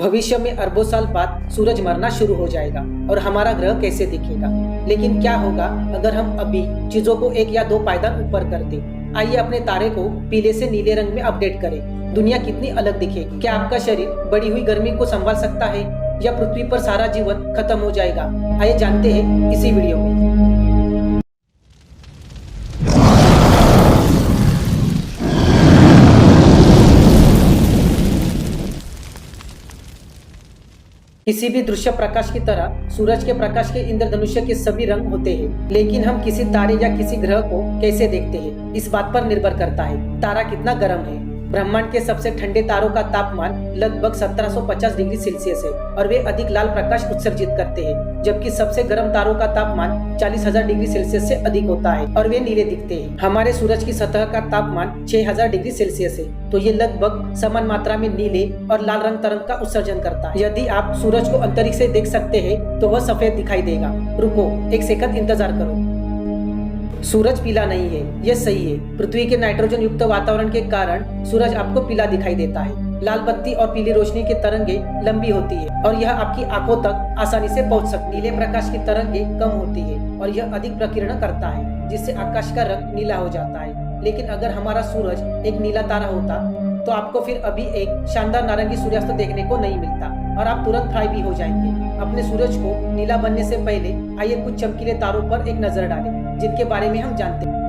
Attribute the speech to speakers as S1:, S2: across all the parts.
S1: भविष्य में अरबों साल बाद सूरज मरना शुरू हो जाएगा और हमारा ग्रह कैसे दिखेगा। लेकिन क्या होगा अगर हम अभी चीजों को 1 या 2 पायदान ऊपर कर दें। आइए अपने तारे को पीले से नीले रंग में अपडेट करें। दुनिया कितनी अलग दिखेगी। क्या आपका शरीर बढ़ी हुई गर्मी को संभाल सकता है या पृथ्वी पर सारा जीवन खत्म हो जाएगा? आइए जानते हैं इसी वीडियो में। किसी भी दृश्य प्रकाश की तरह सूरज के प्रकाश के इंद्रधनुष्य के सभी रंग होते हैं, लेकिन हम किसी तारे या किसी ग्रह को कैसे देखते हैं इस बात पर निर्भर करता है तारा कितना गर्म है। ब्रह्मांड के सबसे ठंडे तारों का तापमान लगभग 1750 डिग्री सेल्सियस है और वे अधिक लाल प्रकाश उत्सर्जित करते हैं, जबकि सबसे गर्म तारों का तापमान 40,000 डिग्री सेल्सियस से अधिक होता है और वे नीले दिखते हैं। हमारे सूरज की सतह का तापमान 6000 डिग्री सेल्सियस है, तो ये लगभग समान मात्रा में नीले और लाल रंग तरंग का उत्सर्जन करता है। यदि आप सूरज को अंतरिक्ष से देख सकते हैं तो वह सफेद दिखाई देगा। रुको, 1 सेकंड इंतजार करो। सूरज पीला नहीं है, यह सही है। पृथ्वी के नाइट्रोजन युक्त वातावरण के कारण सूरज आपको पीला दिखाई देता है। लाल बत्ती और पीली रोशनी की तरंगे लंबी होती है और यह आपकी आंखों तक आसानी से पहुंच सकती है। नीले प्रकाश की तरंगे कम होती है और यह अधिक प्रकीर्णन करता है, जिससे आकाश का रंग नीला हो जाता है। लेकिन अगर हमारा सूरज एक नीला तारा होता तो आपको फिर अभी एक शानदार नारंगी सूर्यास्त देखने को नहीं मिलता और आप तुरंत फ्राई भी हो जाएंगे। अपने सूरज को नीला बनने से पहले आइए कुछ चमकीले तारों पर एक नजर डालें जिनके बारे में हम जानते हैं।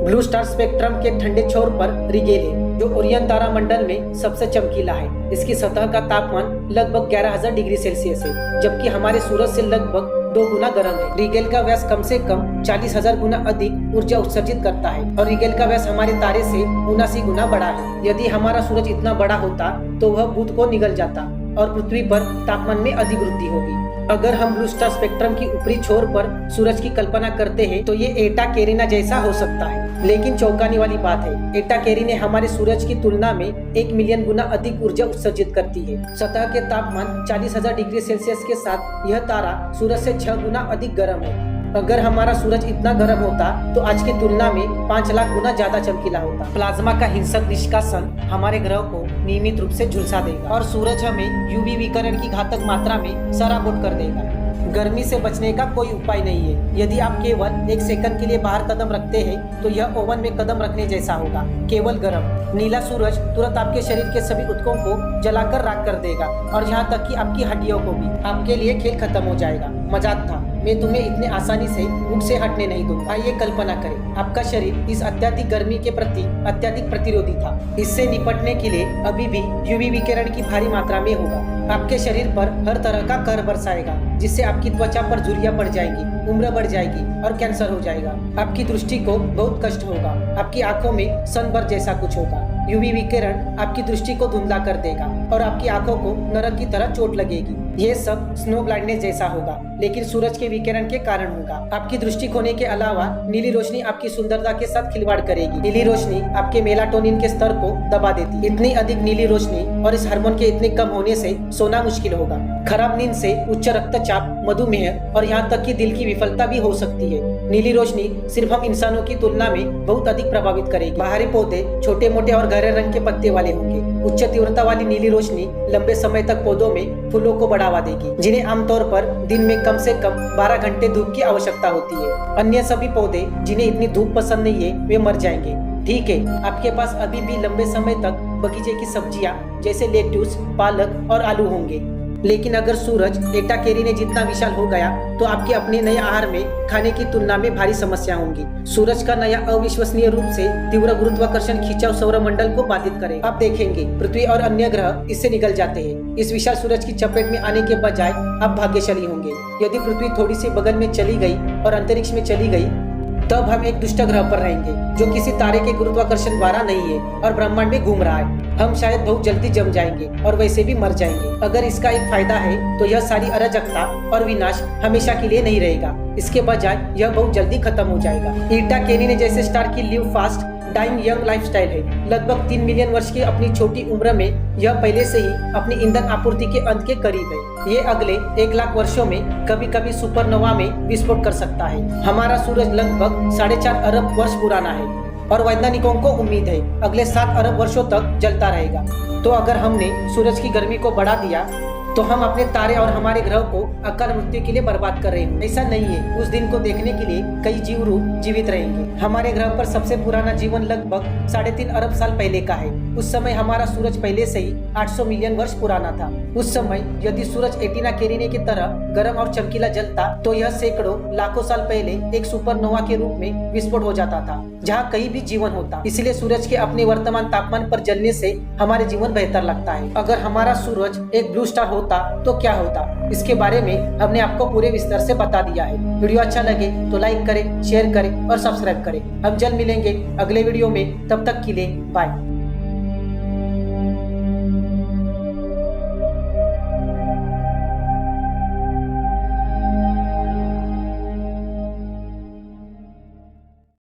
S1: ब्लू स्टार स्पेक्ट्रम के ठंडे छोर पर रिगेल है, जो ओरियन तारा मंडल में सबसे चमकीला है। इसकी सतह का तापमान लगभग 11,000 डिग्री सेल्सियस है, जबकि हमारे सूरज से लगभग 2 गुना गर्म है। रिगेल का व्यास कम से कम 40,000 गुना अधिक ऊर्जा उत्सर्जित करता है और रिगेल का व्यास हमारे तारे से 79 गुना बड़ा है। यदि हमारा सूरज इतना बड़ा होता तो वह बुध को निगल जाता और पृथ्वी पर तापमान में अधिक वृद्धि होगी। अगर हम ब्लू स्टार स्पेक्ट्रम की ऊपरी छोर पर सूरज की कल्पना करते हैं तो ये एटा कैरिना जैसा हो सकता है। लेकिन चौंकाने वाली बात है, एटा कैरिने हमारे सूरज की तुलना में 1 मिलियन गुना अधिक ऊर्जा उत्सर्जित करती है। सतह के तापमान 40,000 डिग्री सेल्सियस के साथ यह तारा सूरज से 6 गुना अधिक गर्म है। अगर हमारा सूरज इतना गर्म होता तो आज की तुलना में 5 लाख गुना ज्यादा चमकीला होता। प्लाज्मा का हिंसक निष्कासन हमारे ग्रह को नियमित रूप से झुलसा देगा और सूरज हमें यूवी विकिरण की घातक मात्रा में सराबोर कर देगा। गर्मी से बचने का कोई उपाय नहीं है। यदि आप केवल 1 सेकंड के लिए बाहर कदम रखते हैं तो यह ओवन में कदम रखने जैसा होगा, केवल गर्म। नीला सूरज तुरंत आपके शरीर के सभी ऊतकों को जलाकर राख कर देगा और यहाँ तक कि आपकी हड्डियों को भी। आपके लिए खेल खत्म हो जाएगा। मजाक था, मैं तुम्हें इतने आसानी से मुझ से हटने नहीं दूंगा। आइए कल्पना करें, आपका शरीर इस अत्यधिक गर्मी के प्रति अत्यधिक प्रतिरोधी था। इससे निपटने के लिए अभी भी यूवी विकिरण की भारी मात्रा में होगा। आपके शरीर पर हर तरह का कहर बरसाएगा, जिससे आपकी त्वचा पर झुर्रियां पड़ जाएंगी, उम्र बढ़ जाएगी और कैंसर हो जाएगा। आपकी दृष्टि को बहुत कष्ट होगा। आपकी आंखों में सनबर्न जैसा कुछ होगा। यूवी विकिरण आपकी दृष्टि को धुंधला कर देगा और आपकी आंखों को नरक की तरह चोट लगेगी। ये सब स्नो ब्लाइंडनेस जैसा होगा, लेकिन सूरज के विकिरण के कारण होगा। आपकी दृष्टि खोने के अलावा नीली रोशनी आपकी सुंदरता के साथ खिलवाड़ करेगी। नीली रोशनी आपके मेलाटोनिन के स्तर को दबा देती है। इतनी अधिक नीली रोशनी और इस हार्मोन के इतने कम होने से सोना मुश्किल होगा। खराब नींद से उच्च रक्तचाप, मधुमेह और यहाँ तक कि दिल की विफलता भी हो सकती है। नीली रोशनी सिर्फ हम इंसानों की तुलना में बहुत अधिक प्रभावित करेगी। बाहरी पौधे छोटे मोटे और गहरे रंग के पत्ते वाले होंगे। उच्च तीव्रता वाली नीली रोशनी लंबे समय तक पौधों में फूलों को बढ़ावा देगी, जिन्हें आमतौर पर दिन में कम से कम 12 घंटे धूप की आवश्यकता होती है। अन्य सभी पौधे जिन्हें इतनी धूप पसंद नहीं है वे मर जाएंगे। ठीक है, आपके पास अभी भी लंबे समय तक बगीचे की सब्जियां जैसे लेट्यूस, पालक और आलू होंगे। लेकिन अगर सूरज एटा कैरिने जितना विशाल हो गया तो आपके अपने नए आहार में खाने की तुलना में भारी समस्या होंगी। सूरज का नया अविश्वसनीय रूप से तीव्र गुरुत्वाकर्षण खिंचाव सौरमंडल को बाधित करेगा। आप देखेंगे पृथ्वी और अन्य ग्रह इससे निकल जाते हैं। इस विशाल सूरज की चपेट में आने के बजाय आप भाग्यशाली होंगे। यदि पृथ्वी थोड़ी सी बगल में चली गई और अंतरिक्ष में चली गई, तब हम एक दुष्ट ग्रह पर रहेंगे जो किसी तारे के गुरुत्वाकर्षण द्वारा नहीं है और ब्रह्मांड में घूम रहा है। हम शायद बहुत जल्दी जम जाएंगे और वैसे भी मर जाएंगे। अगर इसका एक फायदा है तो यह सारी अराजकता और विनाश हमेशा के लिए नहीं रहेगा। इसके बजाय यह बहुत जल्दी खत्म हो जाएगा। एटा कैरिने जैसे स्टार की live fast dying young lifestyle है। लगभग 3 मिलियन वर्ष की अपनी छोटी उम्र में यह पहले से ही अपनी ईंधन आपूर्ति के अंत के करीब है। ये अगले 1 लाख वर्षों में कभी कभी सुपरनोवा में विस्फोट कर सकता है। हमारा सूरज लगभग 4.5 अरब वर्ष पुराना है। और वैज्ञानिकों को उम्मीद है अगले 7 अरब वर्षों तक जलता रहेगा। तो अगर हमने सूरज की गर्मी को बढ़ा दिया तो हम अपने तारे और हमारे ग्रह को अकाल मृत्यु के लिए बर्बाद कर रहे हैं। ऐसा नहीं है, उस दिन को देखने के लिए कई जीव रूप जीवित रहेंगे। हमारे ग्रह पर सबसे पुराना जीवन लगभग 3.5 अरब साल पहले का है। उस समय हमारा सूरज पहले से ही 800 मिलियन वर्ष पुराना था। उस समय यदि सूरज एंटीना कैरिने की तरह गर्म और चमकीला जलता तो यह सैकड़ों लाखों साल पहले एक सुपरनोवा के रूप में विस्फोट हो जाता था, जहाँ कहीं भी जीवन होता। इसलिए सूरज के अपने वर्तमान तापमान पर जलने से हमारे जीवन बेहतर लगता है। अगर हमारा सूरज एक ब्लू स्टार होता तो क्या होता, इसके बारे में हमने आपको पूरे विस्तार से बता दिया है। वीडियो अच्छा लगे तो लाइक करें, शेयर करें और सब्सक्राइब करें। हम जल्द मिलेंगे अगले वीडियो में, तब तक के लिए बाय।